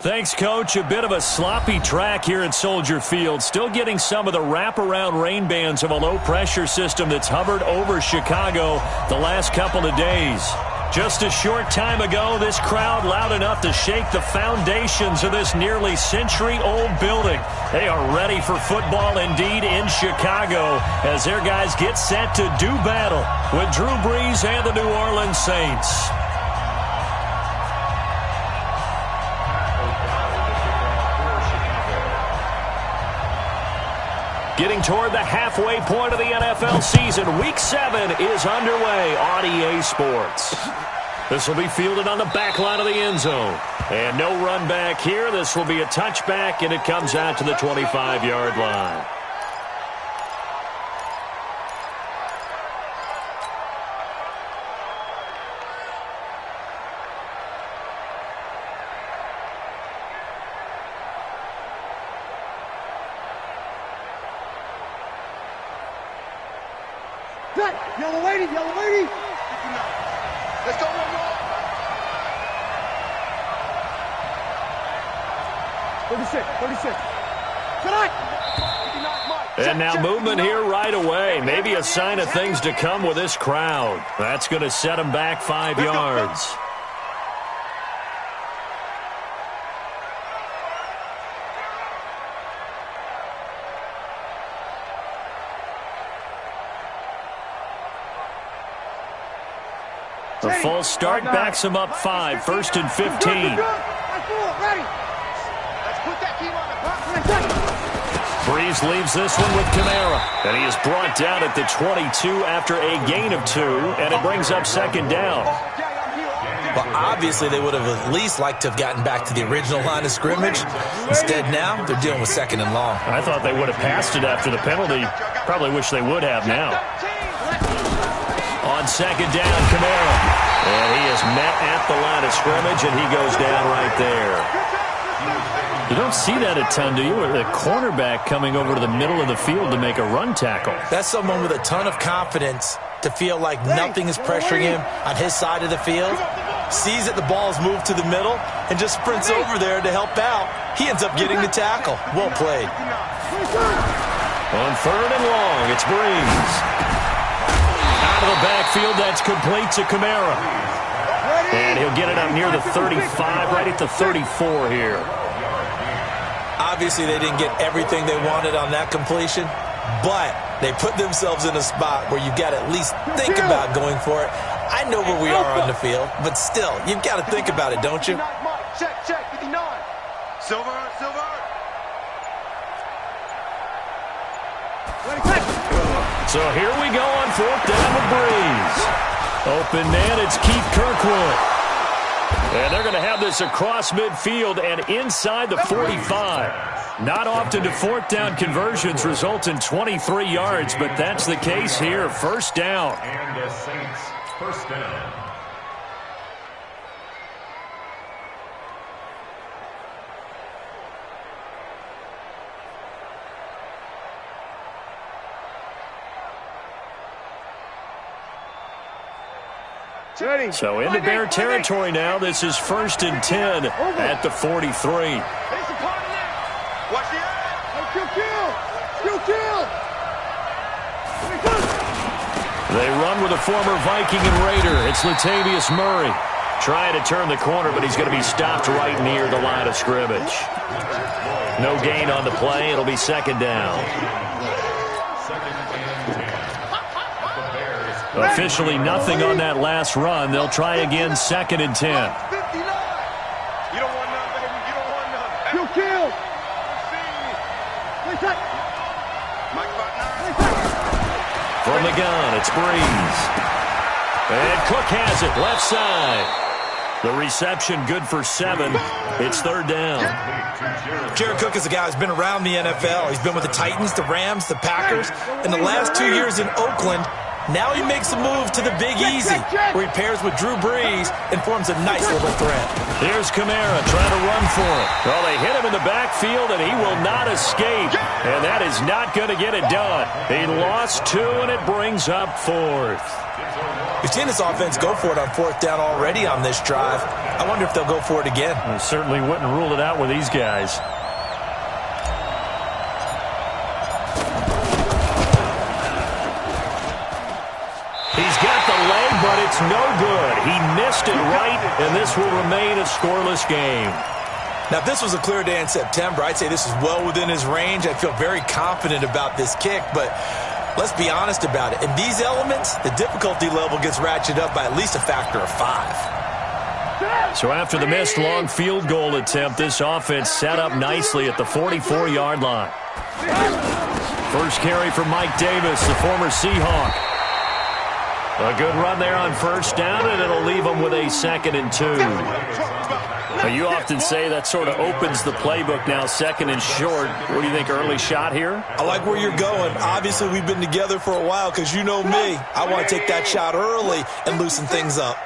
Thanks, Coach. A bit of a sloppy track here at Soldier Field. Still getting some of the wraparound rain bands of a low-pressure system that's hovered over Chicago the last couple of days. Just a short time ago, this crowd loud enough to shake the foundations of this nearly century-old building. They are ready for football indeed in Chicago as their guys get set to do battle with Drew Brees and the New Orleans Saints. Getting toward the halfway point of the NFL season, Week 7 is underway on EA Sports. This will be fielded on the back line of the end zone. And no run back here. This will be a touchback, and it comes out to the 25-yard line. Yellow lady, yellow lady. Let's go, roll. 36. And now movement here right away. Maybe a sign of things to come with this crowd. That's going to set them back 5 yards. The false start backs him up 5, 1st and 15. Brees leaves this one with Kamara. And he is brought down at the 22 after a gain of 2, and it brings up 2nd down. Well, obviously they would have at least liked to have gotten back to the original line of scrimmage. Instead now, they're dealing with 2nd and long. I thought they would have passed it after the penalty. Probably wish they would have now. On 2nd down, Kamara. And he is met at the line of scrimmage, and he goes down right there. You don't see that a ton, do you? A cornerback coming over to the middle of the field to make a run tackle. That's someone with a ton of confidence to feel like nothing is pressuring him on his side of the field. Sees that the ball is moved to the middle and just sprints over there to help out. He ends up getting the tackle. Well played. On 3rd and long, it's Brees. Out of the backfield, that's complete to Kamara. And he'll get it up near the 35, right at the 34 here. Obviously, they didn't get everything they wanted on that completion, but they put themselves in a spot where you've got to at least think about going for it. I know where we are on the field, but still, you've got to think about it, don't you? Check, 59. Silver. So here we go on 4th down with Brees. Open man, it's Keith Kirkwood. And they're going to have this across midfield and inside the 45. Not often do 4th down conversions result in 23 yards, but that's the case here. 1st down. And the Saints, 1st down. So into Bear territory now. This is 1st and 10 at the 43. Watch the kill. They run with a former Viking and Raider. It's Latavius Murray trying to turn the corner, but he's going to be stopped right near the line of scrimmage. No gain on the play. It'll be 2nd down. Officially nothing on that last run. They'll try again 2nd and 10. You don't want none, baby. You don't want none. Kill. From the gun, it's Brees. And Cook has it, left side. The reception good for 7. It's 3rd down. Jared Cook is a guy who's been around the NFL. He's been with the Titans, the Rams, the Packers. In the last 2 years in Oakland, now he makes a move to the Big Easy, where he pairs with Drew Brees and forms a nice little threat. Here's Kamara trying to run for it. Well, they hit him in the backfield, and he will not escape. And that is not going to get it done. He lost 2, and it brings up 4th. We've seen this offense go for it on 4th down already on this drive. I wonder if they'll go for it again. I certainly wouldn't rule it out with these guys. He's got the leg, but it's no good. He missed it right, and this will remain a scoreless game. Now, if this was a clear day in September, I'd say this is well within his range. I feel very confident about this kick, but let's be honest about it. In these elements, the difficulty level gets ratcheted up by at least a factor of 5. So after the missed long field goal attempt, this offense set up nicely at the 44-yard line. First carry from Mike Davis, the former Seahawk. A good run there on 1st down, and it'll leave them with a 2nd and 2. You often say that sort of opens the playbook now, 2nd and short. What do you think, early shot here? I like where you're going. Obviously, we've been together for a while because you know me. I want to take that shot early and loosen things up.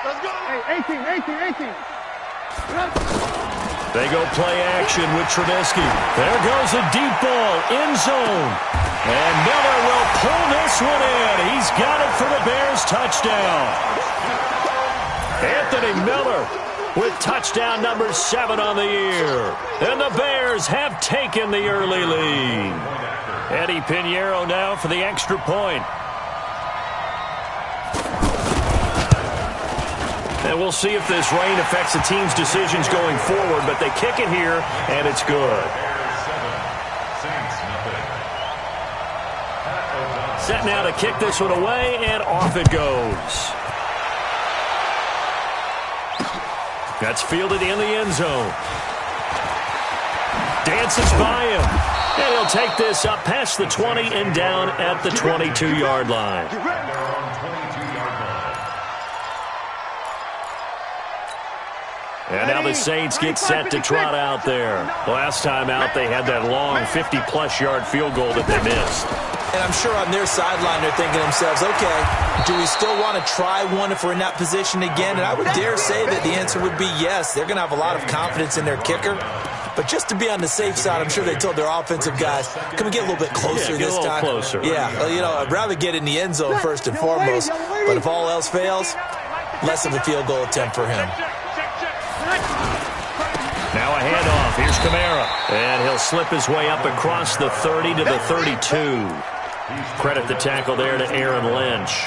Let's go. Hey, 18. They go play action with Trubisky. There goes a deep ball, end zone. And Miller will pull this one in. He's got it for the Bears touchdown. Anthony Miller with touchdown number 7 on the year. And the Bears have taken the early lead. Eddie Pinheiro now for the extra point. And we'll see if this rain affects the team's decisions going forward, but they kick it here, and it's good. Set now to kick this one away, and off it goes. That's fielded in the end zone. Dances by him. And he'll take this up past the 20 and down at the 22-yard line. And now the Saints get set to trot out there. Last time out, they had that long 50-plus yard field goal that they missed. And I'm sure on their sideline they're thinking to themselves, okay, do we still want to try one if we're in that position again? And I would dare say that the answer would be yes. They're going to have a lot of confidence in their kicker. But just to be on the safe side, I'm sure they told their offensive guys, can we get a little bit closer this time? Closer. Yeah, I'd rather get in the end zone first and foremost. But if all else fails, less of a field goal attempt for him. Now a handoff. Here's Kamara. And he'll slip his way up across the 30 to the 32. Credit the tackle there to Aaron Lynch.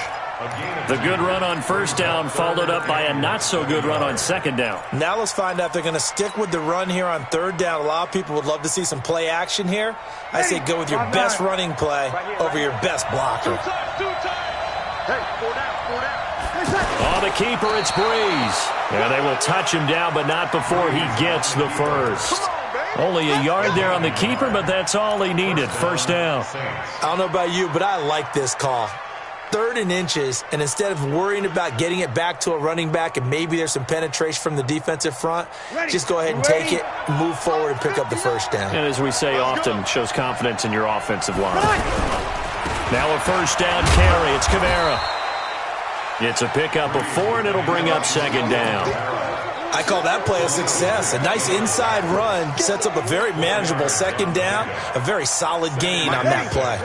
The good run on 1st down followed up by a not-so-good run on 2nd down. Now let's find out if they're going to stick with the run here on 3rd down. A lot of people would love to see some play action here. I say go with your best running play over your best blocker. On the keeper, it's Breeze. And they will touch him down, but not before he gets the first. Only a yard there on the keeper, but that's all he needed. 1st down. I don't know about you, but I like this call. 3rd and inches, and instead of worrying about getting it back to a running back and maybe there's some penetration from the defensive front, just go ahead and take it, move forward, and pick up the 1st down. And as we say often, shows confidence in your offensive line. Now a 1st down carry. It's Kamara. It's a pickup of 4, and it'll bring up 2nd down. I call that play a success. A nice inside run sets up a very manageable 2nd down, a very solid gain on that play.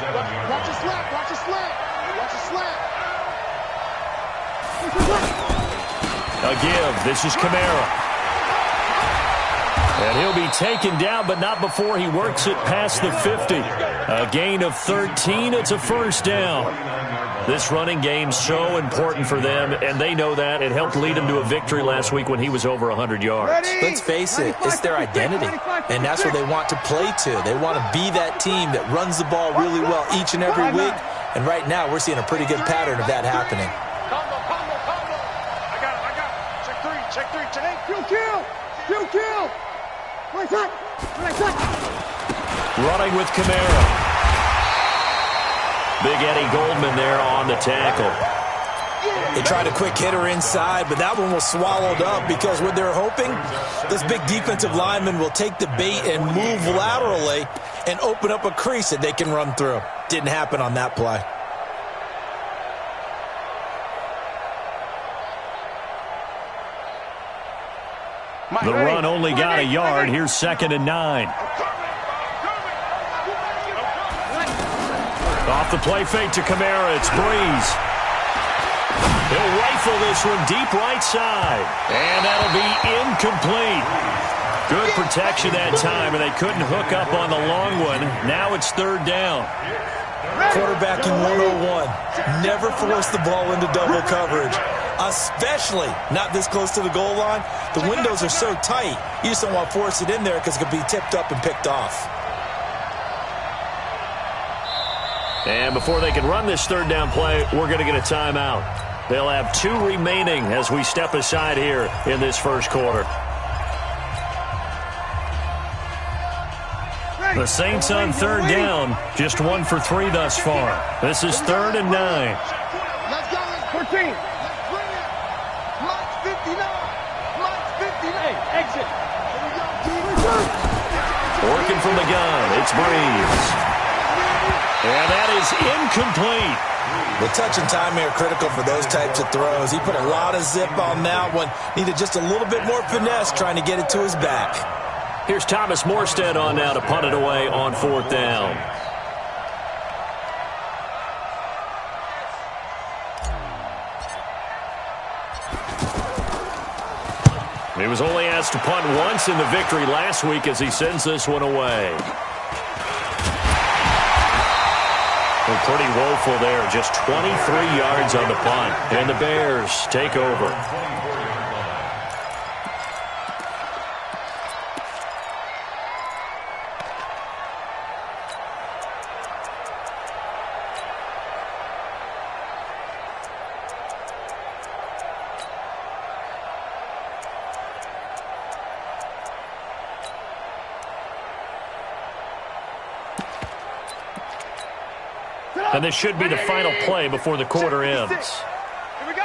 Watch a slap, watch a slap, watch a slap. A give. This is Kamara. And he'll be taken down, but not before he works it past the 50. A gain of 13. It's a 1st down. This running game's so important for them, and they know that. It helped lead him to a victory last week when he was over 100 yards. Let's face it, it's their identity, and that's what they want to play to. They want to be that team that runs the ball really well each and every week, and right now we're seeing a pretty good pattern of that happening. Combo. I got it. Check three. Kill. Running with Kamara. Big Eddie Goldman there on the tackle. They tried a quick hitter inside, but that one was swallowed up because what they're hoping, this big defensive lineman will take the bait and move laterally and open up a crease that they can run through. Didn't happen on that play. The run only got a yard. Here's 2nd and 9. Off the play fake to Kamara, it's Breeze. He'll rifle this one deep right side. And that'll be incomplete. Good protection that time, and they couldn't hook up on the long one. Now it's third down. Quarterbacking 101. Never force the ball into double coverage, especially not this close to the goal line. The windows are so tight, you just don't want to force it in there because it could be tipped up and picked off. And before they can run this third down play, we're going to get a timeout. They'll have 2 remaining as we step aside here in this first quarter. The Saints on third down, just 1 for 3 thus far. This is 3rd and 9. Let's go. 14. Let's bring it. Mike 59. Mike 59. Exit. Working from the gun, it's Breeze. And that is incomplete. The touch and time here are critical for those types of throws. He put a lot of zip on that one. Needed just a little bit more finesse trying to get it to his back. Here's Thomas Morstead on now to punt it away on 4th down. He was only asked to punt once in the victory last week as he sends this one away. Well, pretty woeful there. Just 23 yards on the punt. And the Bears take over. And this should be the final play before the quarter ends. Here we go.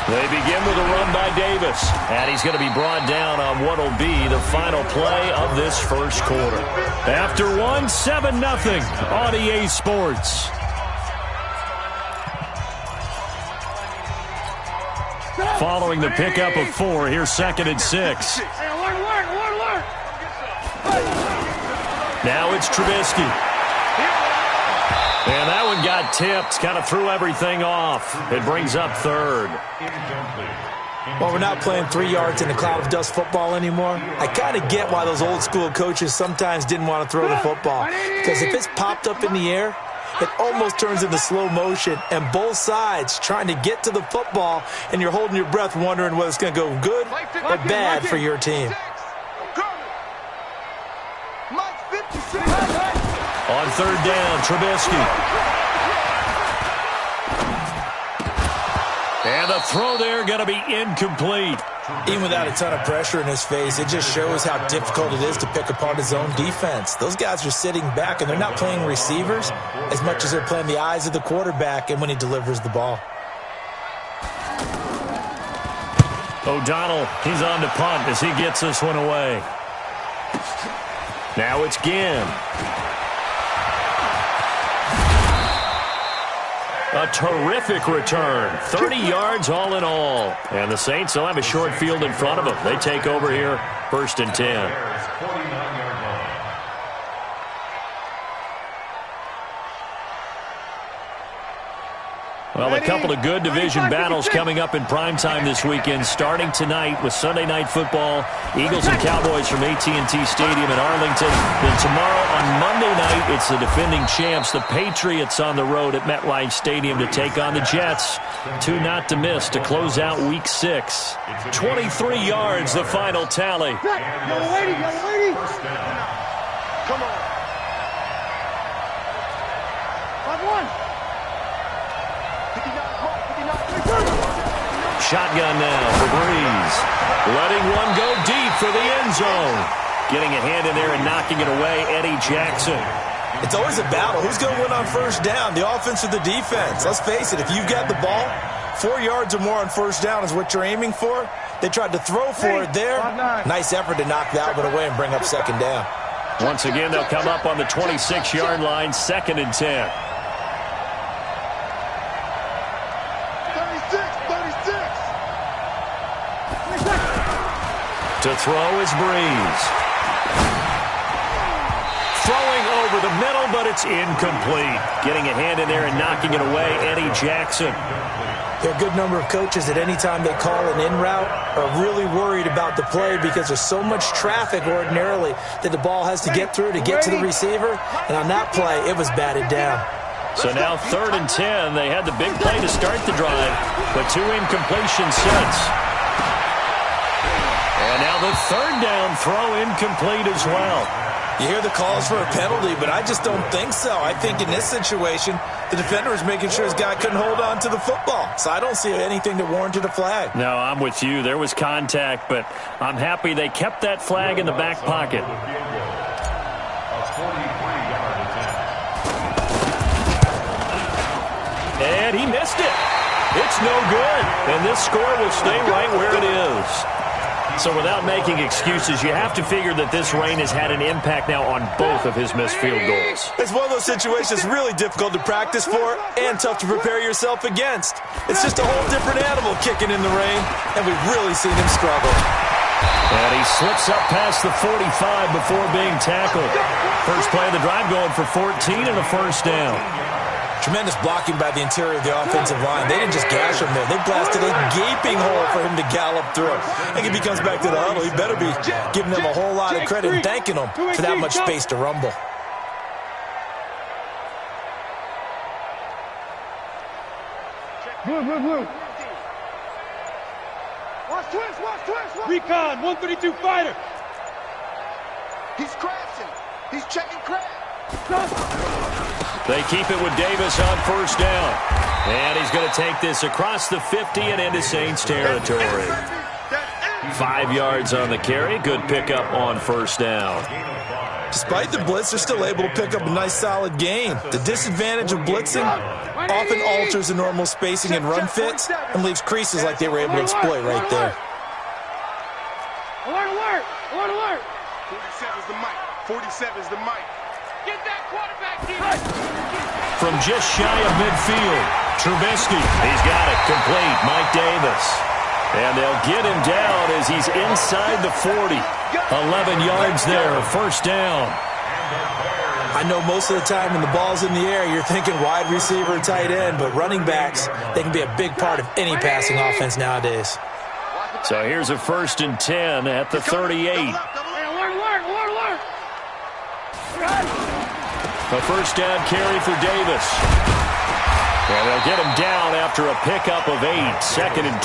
They begin with a run by Davis. And he's going to be brought down on what will be the final play of this first quarter. After 7-0 on EA Sports. Following the pickup of 4, here's 2nd and 6. Now it's Trubisky. And that one got tipped, kind of threw everything off. It brings up 3rd. Well, we're not playing 3 yards in a cloud of dust football anymore. I kind of get why those old school coaches sometimes didn't want to throw the football. Because if it's popped up in the air, it almost turns into slow motion, and both sides trying to get to the football, and you're holding your breath wondering whether it's going to go good or bad for your team. On 3rd down, Trubisky. And the throw there going to be incomplete. Even without a ton of pressure in his face, it just shows how difficult it is to pick apart his own defense. Those guys are sitting back, and they're not playing receivers as much as they're playing the eyes of the quarterback and when he delivers the ball. O'Donnell, he's on to punt as he gets this one away. Now it's Ginn. A terrific return. 30 yards all in all. And the Saints will have a short field in front of them. They take over here, 1st and 10. Well, a couple of good division battles coming up in primetime this weekend, starting tonight with Sunday Night Football, Eagles and Cowboys from AT&T Stadium in Arlington. Then tomorrow on Monday night, it's the defending champs, the Patriots, on the road at MetLife Stadium to take on the Jets. 2 not to miss to close out Week 6. 23 yards, the final tally. Yellow lady. Come on. 5-1. Shotgun now for Breeze. Letting one go deep for the end zone. Getting a hand in there and knocking it away, Eddie Jackson. It's always a battle. Who's going to win on 1st down, the offense or the defense? Let's face it, if you've got the ball, 4 yards or more on 1st down is what you're aiming for. They tried to throw for it there. Nice effort to knock that one away and bring up 2nd down. Once again, they'll come up on the 26-yard line, 2nd and 10. To throw is Breeze. Throwing over the middle, but it's incomplete. Getting a hand in there and knocking it away, Eddie Jackson. There are a good number of coaches that any time they call an in route are really worried about the play because there's so much traffic ordinarily that the ball has to get through to get to the receiver. And on that play, it was batted down. So now 3rd and 10. They had the big play to start the drive, but 2 incompletions since. And now the 3rd down throw incomplete as well. You hear the calls for a penalty, but I just don't think so. I think in this situation, the defender was making sure his guy couldn't hold on to the football. So I don't see anything that warranted a flag. No, I'm with you. There was contact, but I'm happy they kept that flag in the back pocket. And he missed it. It's no good. And this score will stay right where it is. So without making excuses, you have to figure that this rain has had an impact now on both of his missed field goals. It's one of those situations really difficult to practice for and tough to prepare yourself against. It's just a whole different animal kicking in the rain, and we've really seen him struggle. And he slips up past the 45 before being tackled. First play of the drive going for 14 and a first down. Tremendous blocking by the interior of the offensive line. They didn't just gash him there. They blasted a gaping hole for him to gallop through. I think if he comes back to the huddle, he better be giving them a whole lot of credit and thanking them for that much space to rumble. Blue. Watch twist. Recon, 132 fighter. He's crashing. He's checking crash. They keep it with Davis on first down. And he's going to take this across the 50 and into Saints territory. 5 yards on the carry. Good pickup on first down. Despite the blitz, they're still able to pick up a nice, solid gain. The disadvantage of blitzing often alters the normal spacing and run fits and leaves creases like they were able to exploit right there. Alert. 47's the mic. 47's the mic. Get that quarterback deep. From just shy of midfield, Trubisky. He's got it complete. Mike Davis. And they'll get him down as he's inside the 40. 11 yards there, first down. I know most of the time when the ball's in the air, you're thinking wide receiver, tight end, but running backs, they can be a big part of any passing offense nowadays. So here's a 1st and 10 at the 38. Alert. A first down carry for Davis. And they'll get him down after a pickup of 8, 2nd and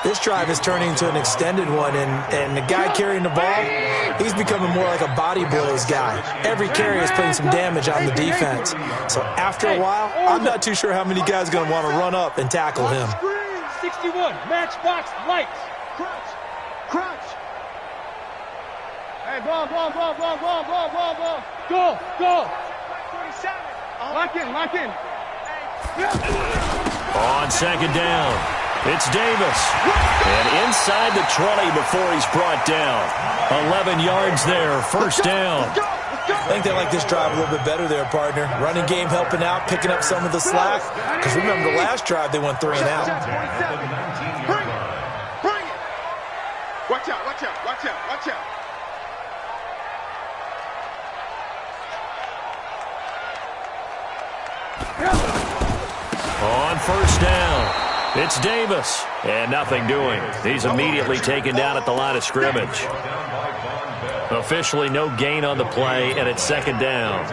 2. This drive is turning into an extended one, and the guy carrying the ball, he's becoming more like a body blows guy. Every carry is putting some damage on the defense. So after a while, I'm not too sure how many guys are going to want to run up and tackle him. 61, matchbox lights. Crunch. Hey, ball. Go. 47. Lock in. On 2nd down, it's Davis. And inside the 20 before he's brought down. 11 yards there, first down. I think they like this drive a little bit better there, partner. Running game helping out, picking up some of the slack. Because remember, the last drive they went 3 and out. Bring it. Watch out. On first down, it's Davis. And nothing doing. He's immediately taken down at the line of scrimmage. Officially no gain on the play, and it's 2nd down.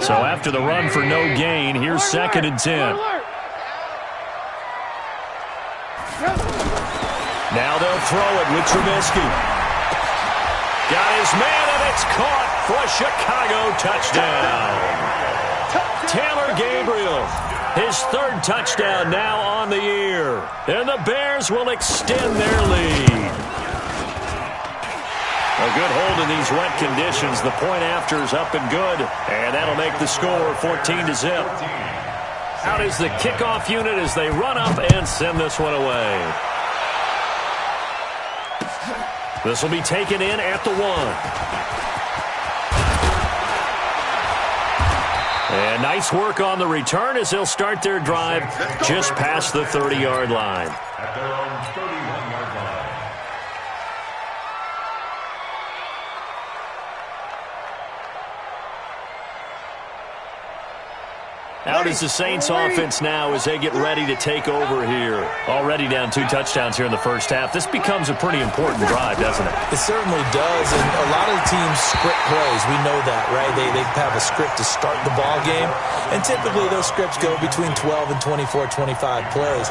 So after the run for no gain, here's 2nd and 10. Now they'll throw it with Trubisky. Got his man, and it's caught for a Chicago touchdown. Taylor Gabriel, his 3rd touchdown now on the year. And the Bears will extend their lead. A good hold in these wet conditions. The point after is up and good. And that'll make the score 14-0. Out is the kickoff unit as they run up and send this one away. This will be taken in at the 1. And nice work on the return as they'll start their drive just past the 30-yard line. At their own 31-yard line. Out is the Saints offense now as they get ready to take over here. Already down 2 touchdowns here in the first half. This becomes a pretty important drive, doesn't it? It certainly does, and a lot of the teams script plays. We know that, right? They have a script to start the ball game, and typically those scripts go between 12 and 24, 25 plays.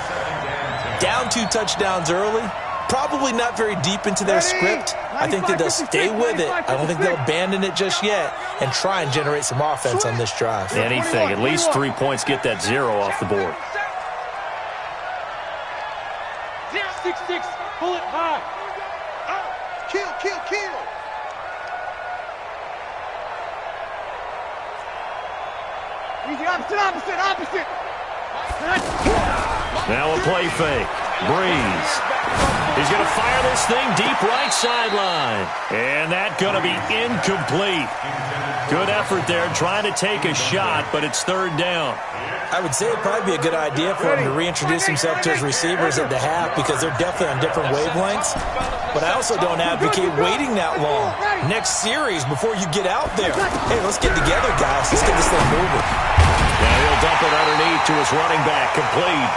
Down 2 touchdowns early, probably not very deep into their script. I think that they'll stay with it. I don't think they'll abandon it just yet and try and generate some offense on this drive. Anything. At least 3 points, get that 0 off the board. 6-6, pull it high. Kill. Easy, opposite. Now a play fake. Breeze. He's going to fire this thing deep right sideline. And that's going to be incomplete. Good effort there trying to take a shot, but it's 3rd down. I would say it'd probably be a good idea for him to reintroduce himself to his receivers at the half because they're definitely on different wavelengths. But I also don't advocate waiting that long. Next series before you get out there. Hey, let's get together, guys. Let's get this thing moving. Now he'll dump it underneath to his running back, complete.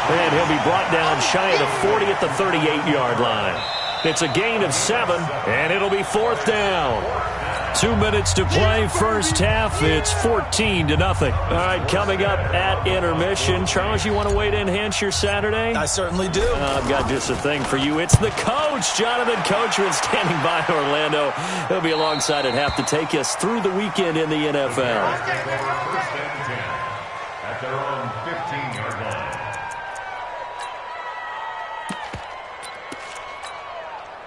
And he'll be brought down shy of the 40 at the 38-yard line. It's a gain of 7, and it'll be 4th down. 2 minutes to play first half. It's 14-0. All right, coming up at intermission. Charles, you want to wait to enhance your Saturday? I certainly do. I've got just a thing for you. It's the coach, Jonathan Coachman, standing by Orlando. He'll be alongside at half to take us through the weekend in the NFL. At their own 15-yard line.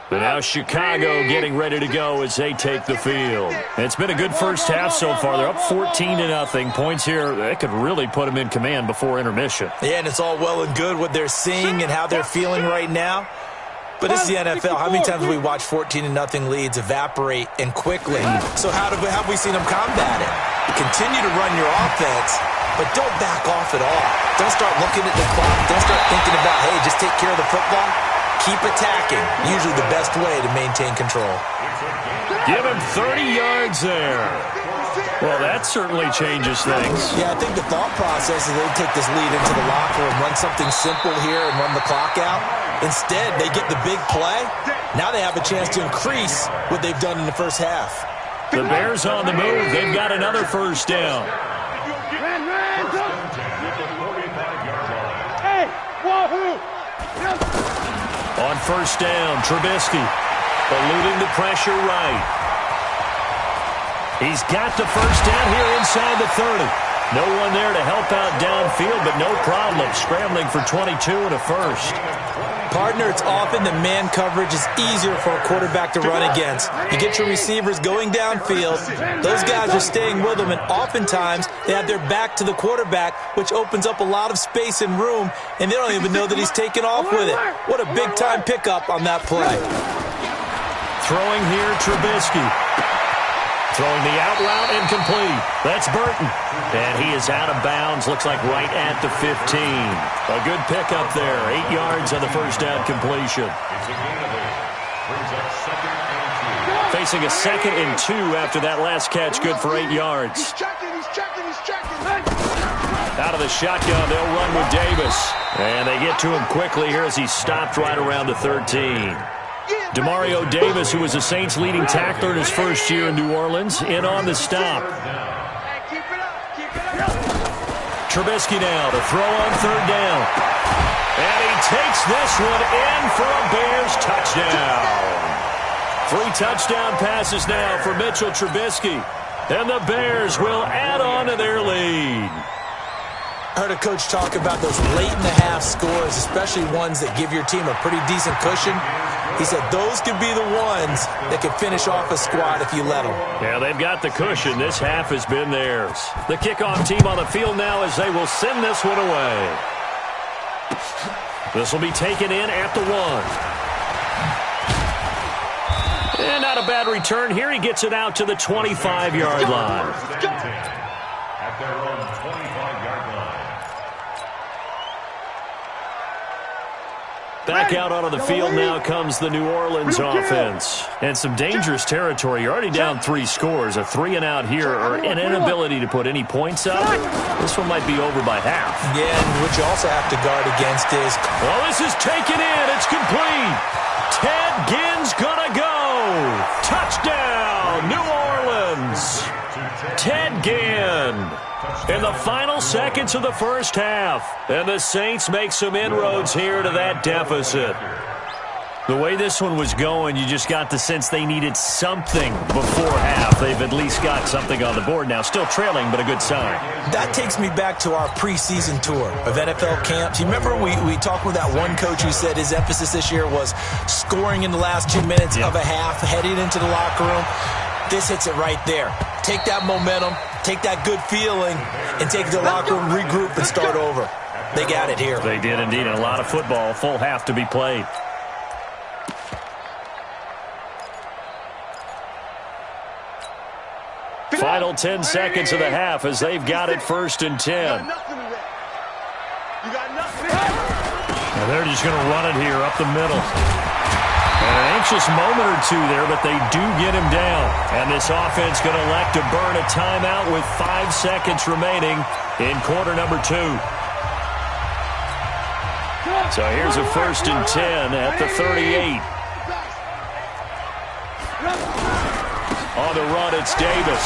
But now Chicago getting ready to go as they take the field. It's been a good first half so far. They're up 14-0. Points here, that could really put them in command before intermission. Yeah, and it's all well and good what they're seeing and how they're feeling right now. But this is the NFL. How many times have we watched 14-0 leads evaporate and quickly? So how have we seen them combat it? Continue to run your offense, but don't back off at all. Don't start looking at the clock. Don't start thinking about, hey, just take care of the football. Keep attacking. Usually the best way to maintain control. Give him 30 yards there. Well, that certainly changes things. Yeah, I think the thought process is they take this lead into the locker room, run something simple here and run the clock out. Instead, they get the big play. Now they have a chance to increase what they've done in the first half. The Bears on the move. They've got another first down. Hey, wahoo! On first down, Trubisky eluding the pressure right. He's got the first down here inside the 30. No one there to help out downfield, but no problem. Scrambling for 22 and a first. Partner, it's often the man coverage is easier for a quarterback to run against. You get your receivers going downfield. Those guys are staying with them, and oftentimes they have their back to the quarterback, which opens up a lot of space and room, and they don't even know that he's taken off with it. What a big-time pickup on that play. Throwing here, Trubisky. Throwing the out route incomplete. That's Burton. And he is out of bounds. Looks like right at the 15. A good pickup there. 8 yards on the first down completion. Facing a 2nd and 2 after that last catch. Good for 8 yards. He's checking. Out of the shotgun, they'll run with Davis. And they get to him quickly here as he's stopped right around the 13. Demario Davis, who was the Saints' leading tackler in his first year in New Orleans, in on the stop. Trubisky now to throw on third down. And he takes this one in for a Bears touchdown. 3 touchdown passes now for Mitchell Trubisky. And the Bears will add on to their lead. I heard a coach talk about those late-in-the-half scores, especially ones that give your team a pretty decent cushion. He said those could be the ones that could finish off a squad if you let them. Yeah, they've got the cushion. This half has been theirs. The kickoff team on the field now as they will send this one away. This will be taken in at the 1. And not a bad return here. He gets it out to the 25-yard line. At their own 25-yard line. Back out onto the field now comes the New Orleans offense. And some dangerous territory. You're already down 3 scores. A 3-and-out here or an inability to put any points up. This one might be over by half. Yeah, and what you also have to guard against is... Well, this is taken in. It's complete. Ted Ginn's gonna go. Touchdown, New Orleans. Ted Ginn. In the final seconds of the first half. And the Saints make some inroads here to that deficit. The way this one was going, you just got the sense they needed something before half. They've at least got something on the board now. Still trailing, but a good sign. That takes me back to our preseason tour of NFL camps. You remember we talked with that one coach who said his emphasis this year was scoring in the last 2 minutes of a half, heading into the locker room. This hits it right there. Take that momentum, take that good feeling, and take it to the locker room, regroup, and start over. They got it here. They did indeed. And a lot of football, full half to be played. Final 10 seconds of the half as they've got it 1st and 10. And they're just going to run it here up the middle. An anxious moment or two there, but they do get him down. And this offense going to elect to burn a timeout with 5 seconds remaining in quarter number 2. So here's a 1st and 10 at the 38. On the run, it's Davis.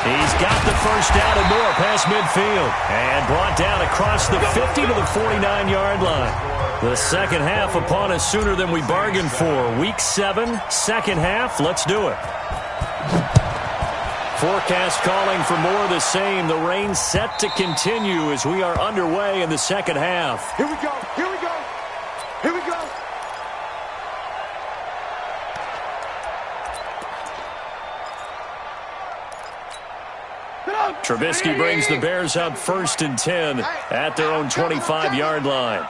He's got the first down and more past midfield. And brought down across the 50 to the 49-yard line. The second half upon us sooner than we bargained for. Week 7, second half. Let's do it. Forecast calling for more of the same. The rain set to continue as we are underway in the second half. Here we go. Here we go. Here we go. Trubisky brings the Bears up 1st and 10 at their own 25-yard line.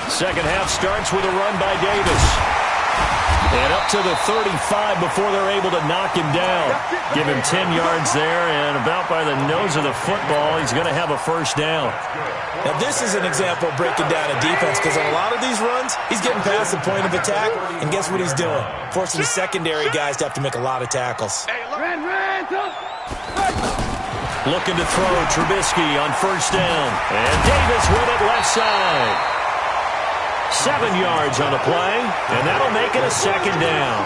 Second half starts with a run by Davis. And up to the 35 before they're able to knock him down. Give him 10 yards there, and about by the nose of the football, he's going to have a first down. Now, this is an example of breaking down a defense, because on a lot of these runs, he's getting past the point of attack, and guess what he's doing? Forcing the secondary guys to have to make a lot of tackles. Looking to throw Trubisky on first down. And Davis with it left side. 7 yards on the play, and that'll make it a second down.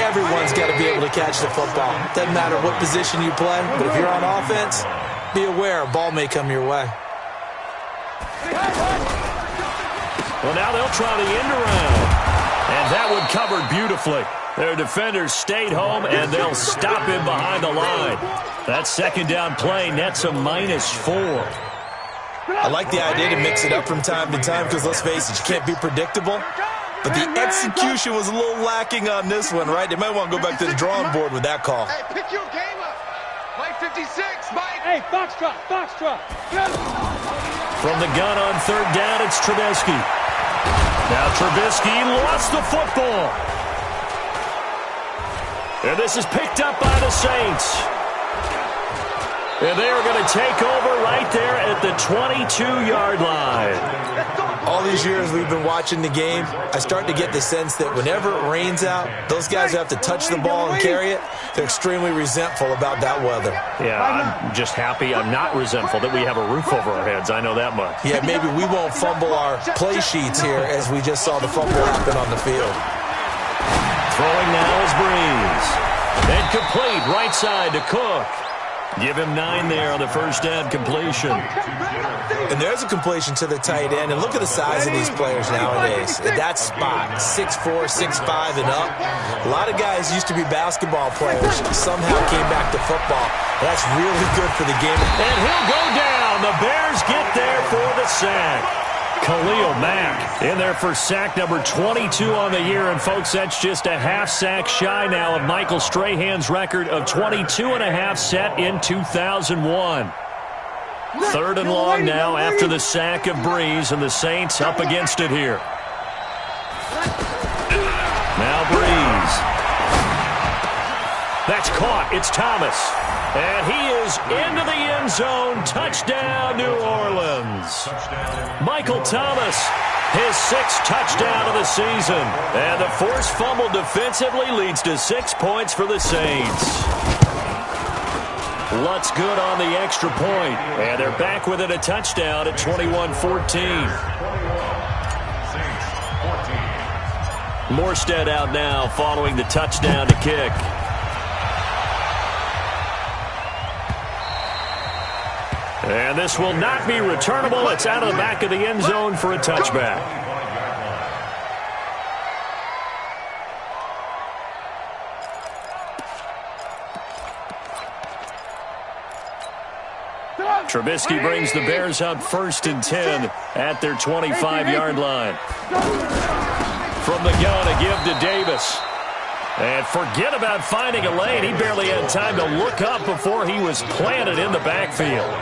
Everyone's got to be able to catch the football. Doesn't matter what position you play, but if you're on offense, be aware a ball may come your way. Well, now they'll try the end around. And that one covered beautifully. Their defenders stayed home, and they'll stop him behind the line. That second down play nets a -4. I like the idea to mix it up from time to time because, let's face it, you can't be predictable. But the execution was a little lacking on this one, right? They might want to go back to the drawing board with that call. Hey, pick your game up. Mike 56, Mike. Hey, Foxtrot, Foxtrot. From the gun on third down, it's Trubisky. Now Trubisky lost the football. And this is picked up by the Saints. And they are going to take over right there at the 22-yard line. All these years we've been watching the game, I start to get the sense that whenever it rains out, those guys who have to touch the ball and carry it, they're extremely resentful about that weather. Yeah, I'm just happy I'm not resentful that we have a roof over our heads. I know that much. Yeah, maybe we won't fumble our play sheets here as we just saw the fumble happen on the field. Throwing now is Breeze. And complete right side to Cook. Give him 9 there on the first down completion. And there's a completion to the tight end. And look at the size of these players nowadays. At that spot, 6'4", 6'5", and up. A lot of guys used to be basketball players. Somehow came back to football. That's really good for the game. And he'll go down. The Bears get there for the sack. Khalil Mack in there for sack number 22 on the year. And, folks, that's just a half sack shy now of Michael Strahan's record of 22.5 set in 2001. Third and long now after the sack of Breeze, and the Saints up against it here. Now Breeze. That's caught. It's Thomas. And he is into the end zone. Touchdown, New Orleans. Michael Thomas, his 6th touchdown of the season. And the forced fumble defensively leads to 6 points for the Saints. Lutz good on the extra point. And they're back within a touchdown at 21-14. Morstead out now following the touchdown to kick. And this will not be returnable. It's out of the back of the end zone for a touchback. Trubisky brings the Bears up 1st and 10 at their 25-yard line. From the gun, a give to Davis. And forget about finding a lane. He barely had time to look up before he was planted in the backfield.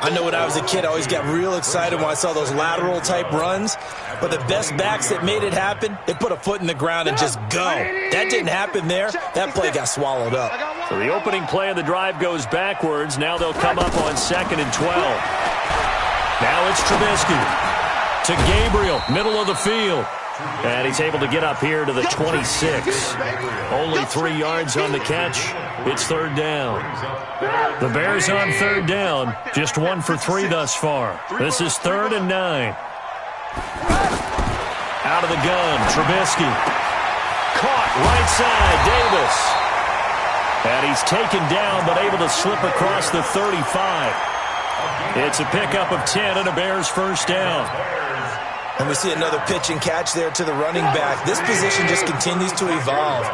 I know when I was a kid, I always got real excited when I saw those lateral-type runs. But the best backs that made it happen, they put a foot in the ground and just go. That didn't happen there. That play got swallowed up. So the opening play of the drive goes backwards. Now they'll come up on 2nd and 12. Now it's Trubisky to Gabriel, middle of the field. And he's able to get up here to the 26. Only 3 yards on the catch. It's 3rd down. The Bears on 3rd down. Just 1 for 3 thus far. This is 3rd and 9. Out of the gun, Trubisky. Caught right side, Davis. And he's taken down but able to slip across the 35. It's a pickup of 10 and a Bears 1st down. And we see another pitch and catch there to the running back. This position just continues to evolve.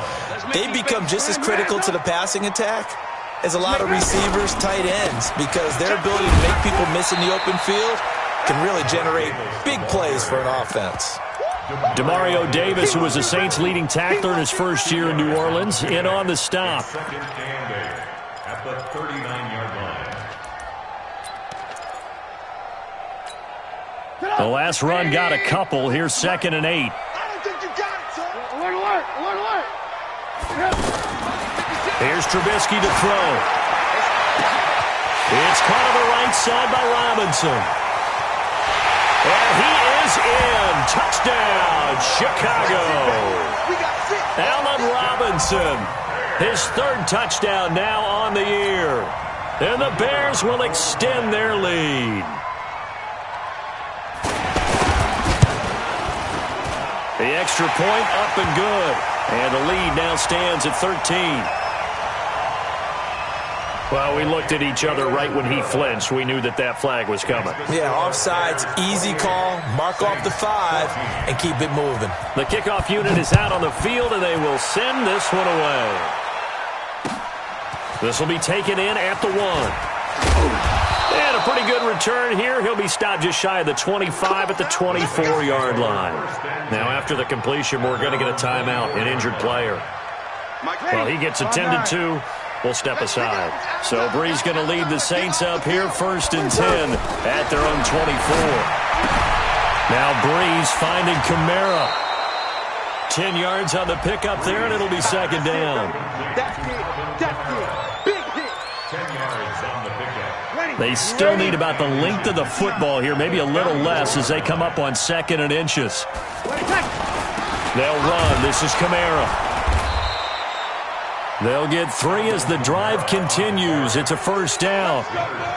They become just as critical to the passing attack as a lot of receivers, tight ends, because their ability to make people miss in the open field can really generate big plays for an offense. Demario Davis, who was the Saints' leading tackler in his 1st year in New Orleans, in on the stop. At the 39-yard line. The last run got a couple. Here's 2nd and 8. I don't think you got it, sir. Alert, alert, alert, alert. Here's Trubisky to throw. It's caught on the right side by Robinson. And he is in. Touchdown, Chicago. Allen Robinson, his 3rd touchdown now on the year. And the Bears will extend their lead. The extra point up and good. And the lead now stands at 13. Well, we looked at each other right when he flinched. We knew that that flag was coming. Yeah, offsides, easy call, mark off the 5, and keep it moving. The kickoff unit is out on the field, and they will send this one away. This will be taken in at the 1. And a pretty good return here. He'll be stopped just shy of the 25 at the 24-yard line. Now, after the completion, we're going to get a timeout, an injured player. Well, he gets attended to. We'll step aside. So Bree's going to lead the Saints up here 1st and 10 at their own 24. Now Bree's finding Kamara. 10 yards on the pickup there, and it'll be 2nd down. Big hit. 10 yards on the pickup. They still need about the length of the football here, maybe a little less as they come up on 2nd and inches. They'll run. This is Kamara. They'll get 3 as the drive continues. It's a 1st down.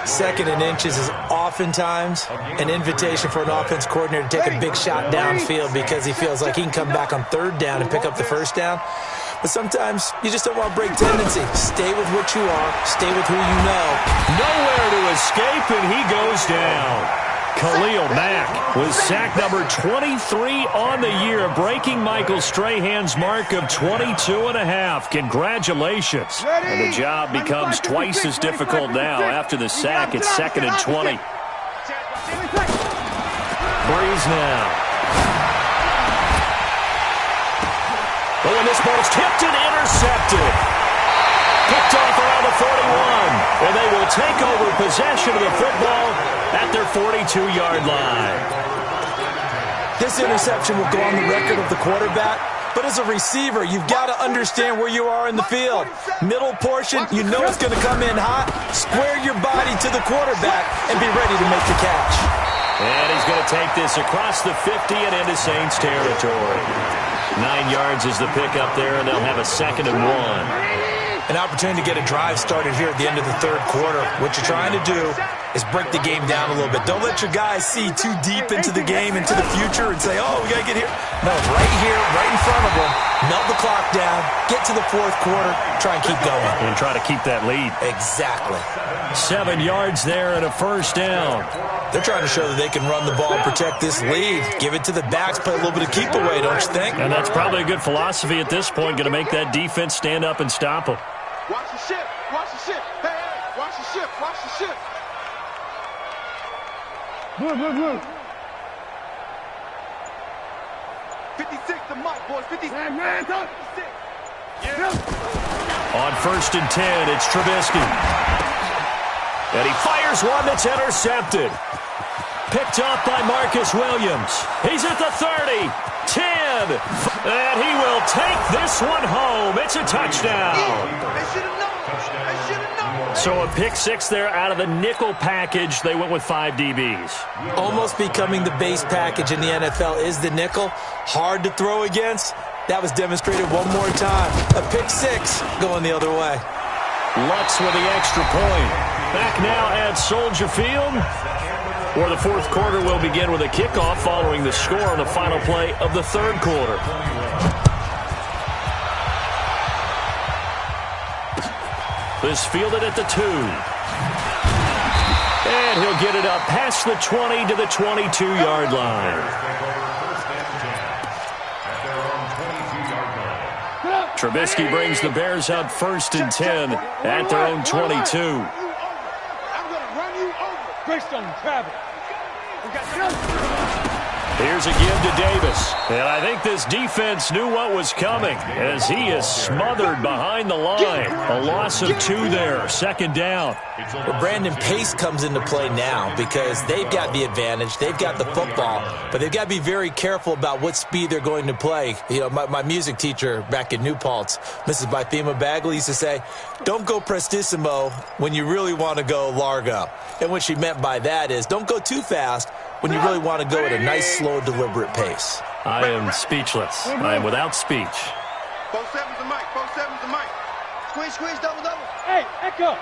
2nd and inches is oftentimes an invitation for an offense coordinator to take a big shot downfield because he feels like he can come back on 3rd down and pick up the 1st down. But sometimes you just don't want to break tendency. Stay with what you are. Stay with who you know. Nowhere to escape, and he goes down. Khalil Mack was sack number 23 on the year, breaking Michael Strahan's mark of 22.5. Congratulations. And the job becomes twice as difficult now. After the sack, it's 2nd and 20. Breeze now. Oh, and this ball's tipped and intercepted. Picked off around the 41, and they will take over possession of the football at their 42-yard line. This interception will go on the record of the quarterback But as a receiver, you've got to understand where you are in the field. Middle portion, you know it's going to come in hot. Square your body to the quarterback and be ready to make the catch. And he's going to take this across the 50 and into Saints territory. 9 yards is the pickup there, and they'll have a 2nd and 1. An opportunity to get a drive started here at the end of the third quarter. What you're trying to do is break the game down a little bit. Don't let your guys see too deep into the game, into the future, and say, oh, we got to get here. No, right here, right in front of them. Melt the clock down, get to the fourth quarter, try and keep going. And try to keep that lead. Exactly. 7 yards there and a 1st down. They're trying to show that they can run the ball and protect this lead. Give it to the backs, play a little bit of keep away, don't you think? And that's probably a good philosophy at this point, going to make that defense stand up and stop them. Watch the ship. Watch the ship. Hey, hey, watch the ship. Watch the ship. Move. 56 to Mike, boys. 56. Yeah. On 1st and 10, it's Trubisky. And he fires one that's intercepted. Picked off by Marcus Williams. He's at the 30, 10, and he will take this one home. It's a touchdown. They should have known. So a pick 6 there out of the nickel package. They went with 5 DBs. Almost becoming the base package in the NFL is the nickel. Hard to throw against. That was demonstrated one more time. A pick 6 going the other way. Lutz with the extra point. Back now at Soldier Field, where the fourth quarter will begin with a kickoff following the score on the final play of the third quarter. This fielded at the 2. And he'll get it up past the 20 to the 22-yard line. Trubisky brings the Bears up 1st and 10 at their own 22. I'm going to run you over. Greystone, Travis. Here's a give to Davis. And I think this defense knew what was coming as he is smothered behind the line. A loss of 2 there, 2nd down. Well, Brandon, pace comes into play now because they've got the advantage. They've got the football, but they've got to be very careful about what speed they're going to play. You know, my music teacher back in New Paltz, Mrs. Bythema Bagley, used to say, don't go prestissimo when you really want to go largo. And what she meant by that is don't go too fast when you really want to go at a nice, slow, deliberate pace. I am speechless. I am without speech. 4-7's the mic. 4-7's the mic. Squeeze, double. Hey, Echo.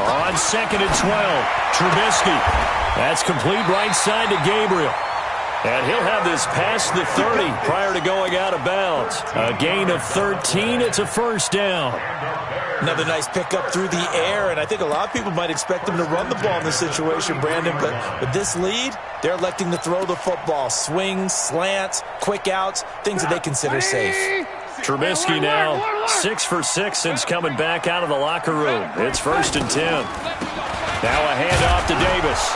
On 2nd and 12, Trubisky. That's complete right side to Gabriel. And he'll have this past the 30 prior to going out of bounds. A gain of 13. It's a 1st down. Another nice pickup through the air, and I think a lot of people might expect them to run the ball in this situation, Brandon, but with this lead, they're electing to throw the football. Swings, slants, quick outs, things that they consider safe. Trubisky now 6 for 6 since coming back out of the locker room. It's 1st and 10. Now a handoff to Davis.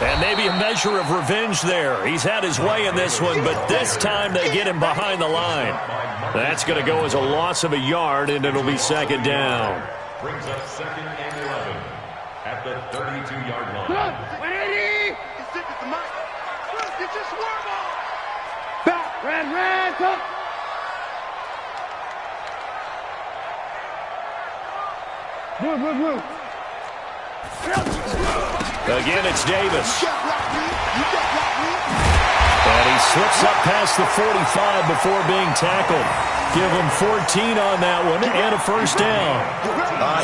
And maybe a measure of revenge there. He's had his way in this one, but this time they get him behind the line. That's going to go as a loss of a yard, and it'll be 2nd down. Brings up 2nd and 11 at the 32-yard line. Get your swerve on. Back, red, up. Move. Again, it's Davis. And he slips up past the 45 before being tackled. Give him 14 on that one and a 1st down.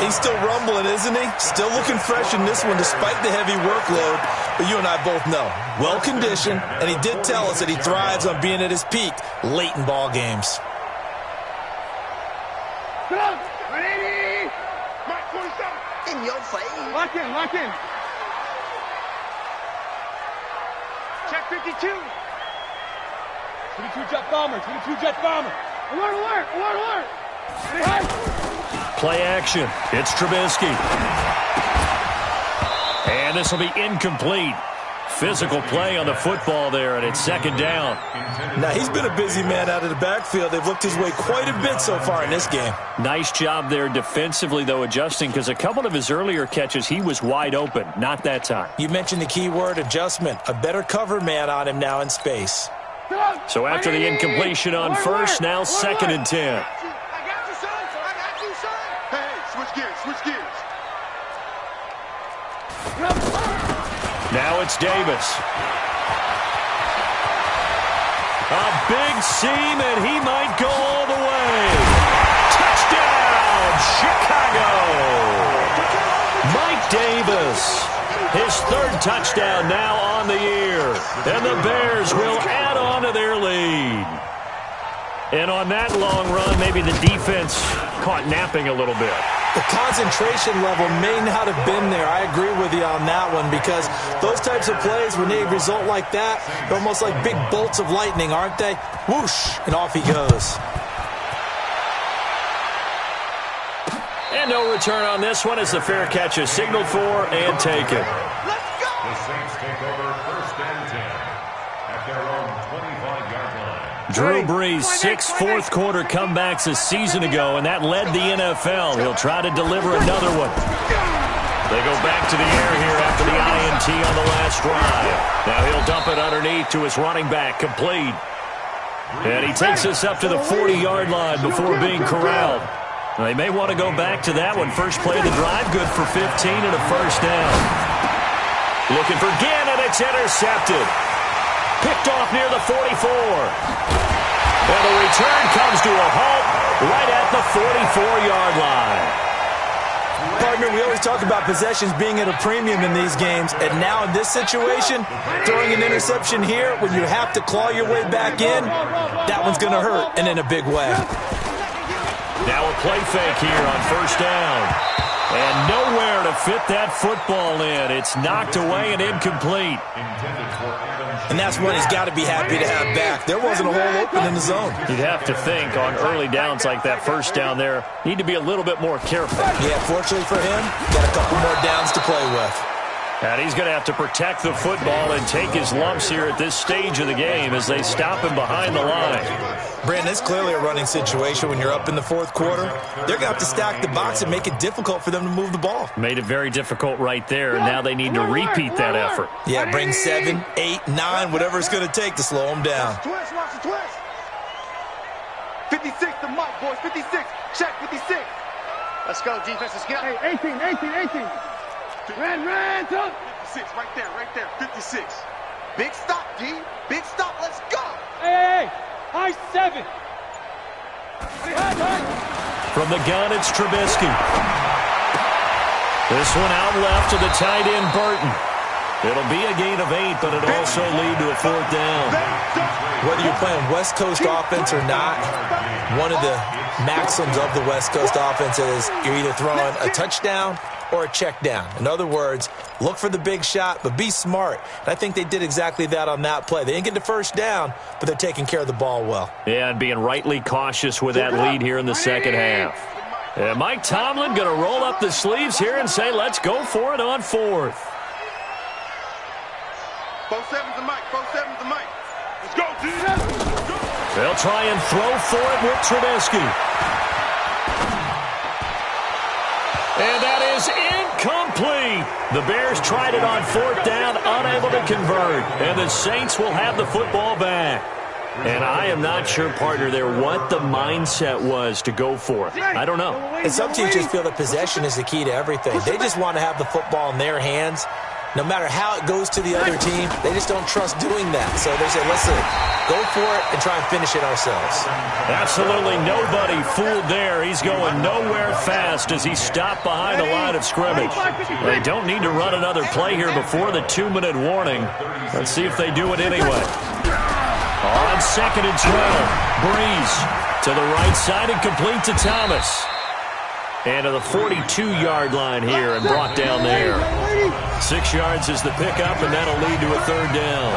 He's still rumbling, isn't he? Still looking fresh in this one despite the heavy workload. But you and I both know, well-conditioned, and he did tell us that he thrives on being at his peak late in ball games. In your face. Lock in. Check 52. 22 jet bomber. Alert. Play action. It's Trubisky. And this will be incomplete. physical play on the football there, and it's second down. Now, he's been a busy man out of the backfield. They've looked his way quite a bit so far in this game. Nice job there defensively, though, adjusting, because a couple of his earlier catches, he was wide open. Not that time. You mentioned the key word, adjustment. A better cover man on him now in space. So after the incompletion on first, now second and 10. I got you, son. I got you, son. Hey, switch gears, switch gears. Now it's Davis. A big seam, and he might go all the way. Touchdown, Chicago! Mike Davis, his third touchdown now on the year. And the Bears will add on to their lead. And on that long run, maybe the defense caught napping a little bit. The concentration level may not have been there. I agree with you on that one, because those types of plays, when they result like that, they're almost like big bolts of lightning, aren't they? Whoosh, and off he goes. And no return on this one as the fair catch is signaled for and taken. Let's go. The Saints take over first and 10 at their own 25-yard line. Drew Brees, 6 fourth-quarter comebacks a season ago, and that led the NFL. He'll try to deliver another one. They go back to the air here after the INT on the last drive. Now he'll dump it underneath to his running back, complete. And he takes us up to the 40-yard line before being corralled. They may want to go back to that one. First play of the drive, good for 15 and a first down. Looking for Ginn, and it's intercepted. Picked off near the 44. And the return comes to a halt right at the 44-yard line. Partner, we always talk about possessions being at a premium in these games, and now in this situation, throwing an interception here when you have to claw your way back in, that one's going to hurt, and in a big way. Now a play fake here on first down. And nowhere to fit that football in. It's knocked away and incomplete. And that's one he's got to be happy to have back. There wasn't a hole open in the zone. You'd have to think on early downs like that first down there, need to be a little bit more careful. Yeah, fortunately for him, got a couple more downs to play with. And he's going to have to protect the football and take his lumps here at this stage of the game as they stop him behind the line. Brandon, it's clearly a running situation when you're up in the fourth quarter. They're going to have to stack the box and make it difficult for them to move the ball. Made it very difficult right there. Now they need to repeat that effort. Yeah, bring 7, 8, 9, whatever it's going to take to slow them down. Twist, watch the twist. 56 to Mike, boys. 56. Check 56. Let's go, defense. Let's get up. Hey, 18. Ran, tuck. 56, right there, 56. Big stop, D. Big stop. Let's go. Hey. High 7. From the gun, it's Trubisky. This one out left to the tight end, Burton. It'll be a gain of 8, but it'll also lead to a fourth down. Whether you're playing West Coast offense or not, one of the maxims of the West Coast offense is you're either throwing a touchdown or a check down. In other words, look for the big shot, but be smart. And I think they did exactly that on that play. They didn't get the first down, but they're taking care of the ball well. Yeah, and being rightly cautious with that lead here in the second half. And Mike Tomlin going to roll up the sleeves here and say, let's go for it on fourth. 4-7's the mic, 4-7's the mic. Let's go, team. They'll try and throw for it with Trubisky. And that is incomplete. The Bears tried it on fourth down, unable to convert. And the Saints will have the football back. And I am not sure, partner, there what the mindset was to go for it. I don't know. And some teams just feel that possession is the key to everything. They just want to have the football in their hands. No matter how it goes to the other team, they just don't trust doing that. So they say, listen, go for it and try and finish it ourselves. Absolutely nobody fooled there. He's going nowhere fast as he stopped behind the line of scrimmage. They don't need to run another play here before the 2-minute warning. Let's see if they do it anyway. On second and 12, Brees to the right side and complete to Thomas. And to the 42-yard line here and brought down there. 6 yards is the pickup, and that'll lead to a third down.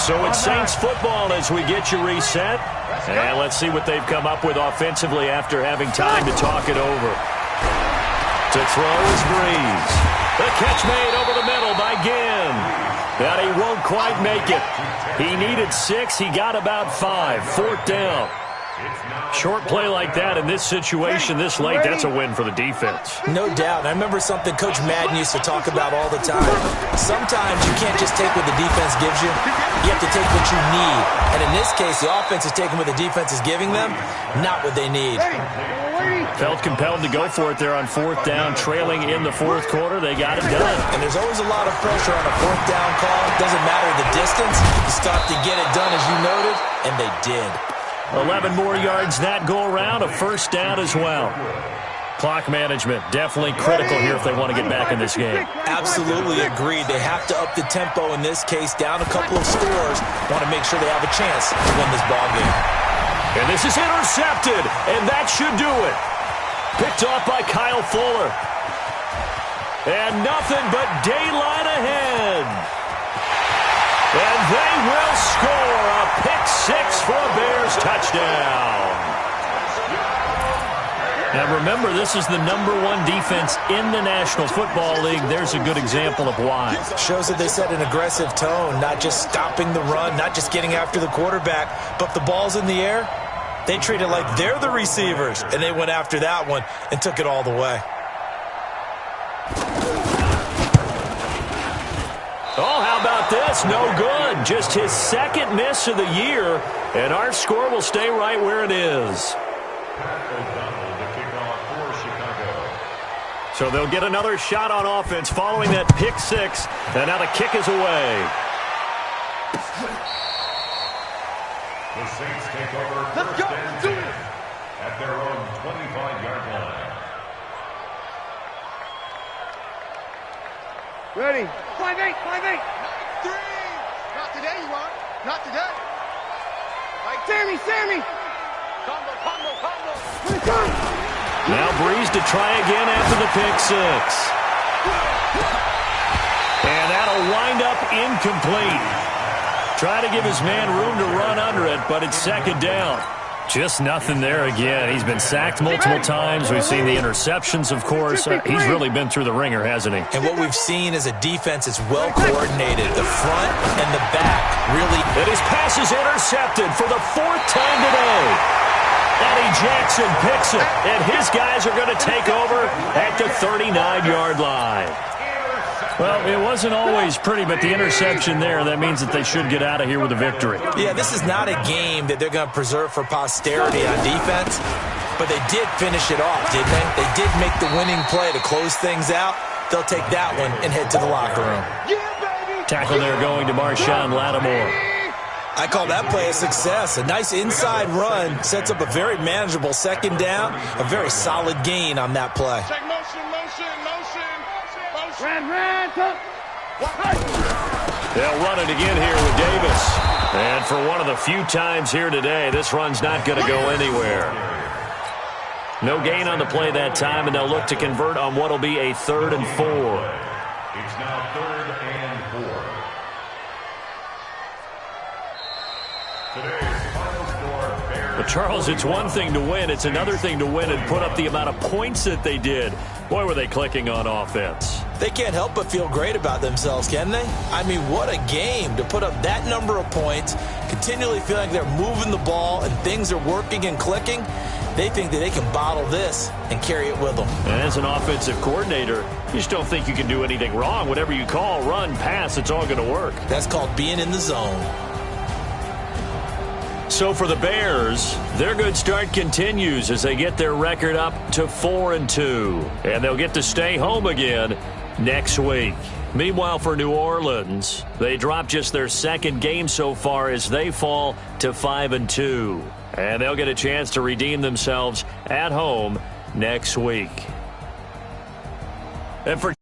So it's Saints football as we get you reset. And let's see what they've come up with offensively after having time to talk it over. To throw is Brees. The catch made over the middle by Ginn. But he won't quite make it. He needed 6. He got about 5. 4th down. Short play like that in this situation this late, that's a win for the defense. No doubt. I remember something Coach Madden used to talk about all the time. Sometimes you can't just take what the defense gives you. You have to take what you need. And in this case, the offense is taking what the defense is giving them, not what they need. Felt compelled to go for it there on 4th down, trailing in the 4th quarter. They got it done. And there's always a lot of pressure on a 4th down call. It doesn't matter the distance. You stop to get it done, as you noted, and they did. 11 more yards that go around, a 1st down as well. Clock management, definitely critical here if they want to get back in this game. Absolutely agreed. They have to up the tempo in this case, down a couple of scores. Want to make sure they have a chance to win this ball game. And this is intercepted, and that should do it. Picked off by Kyle Fuller. And nothing but daylight ahead. And they will score a pick-6 for a Bears touchdown. Now remember, this is the #1 defense in the National Football League. There's a good example of why. Shows that they set an aggressive tone, not just stopping the run, not just getting after the quarterback, but if the ball's in the air, they treat it like they're the receivers, and they went after that one and took it all the way. Oh, how about this? No good. Just his 2nd miss of the year, and our score will stay right where it is. So they'll get another shot on offense following that pick-6, and now the kick is away. The Saints take over first and 10 at their own 25-yard line. Ready. 5-8, 5-8. 3. Not today, you are. Not today. Like Sammy. combo. Now Breeze to try again after the pick-6. And that'll wind up incomplete. Try to give his man room to run under it, but it's 2nd down. Just nothing there again. He's been sacked multiple times. We've seen the interceptions, of course. He's really been through the ringer, hasn't he? And what we've seen is a defense that's well coordinated. The front and the back really. And his pass is intercepted for the 4th time today. Eddie Jackson picks it, and his guys are going to take over at the 39-yard line. Well, it wasn't always pretty, but the interception there, that means that they should get out of here with a victory. Yeah, this is not a game that they're going to preserve for posterity on defense, but they did finish it off, didn't they? They did make the winning play to close things out. They'll take that one and head to the locker room. Tackle there going to Marshawn Lattimore. I call that play a success. A nice inside run sets up a very manageable 2nd down, a very solid gain on that play. Check motion. Ran, tuck. They'll run it again here with Davis. And for one of the few times here today, this run's not going to go anywhere. No gain on the play that time, and they'll look to convert on what will be a 3rd and 4. It's now 3rd and 4. Today's final score, Bears. But Charles, it's one thing to win. It's another thing to win and put up the amount of points that they did. Boy, were they clicking on offense. They can't help but feel great about themselves, can they? I mean, what a game to put up that number of points, continually feeling like they're moving the ball and things are working and clicking. They think that they can bottle this and carry it with them. And as an offensive coordinator, you just don't think you can do anything wrong. Whatever you call, run, pass, it's all going to work. That's called being in the zone. So for the Bears, their good start continues as they get their record up to 4-2. And they'll get to stay home again next week. Meanwhile, for New Orleans, they drop just their 2nd game so far as they fall to 5-2. And they'll get a chance to redeem themselves at home next week. And for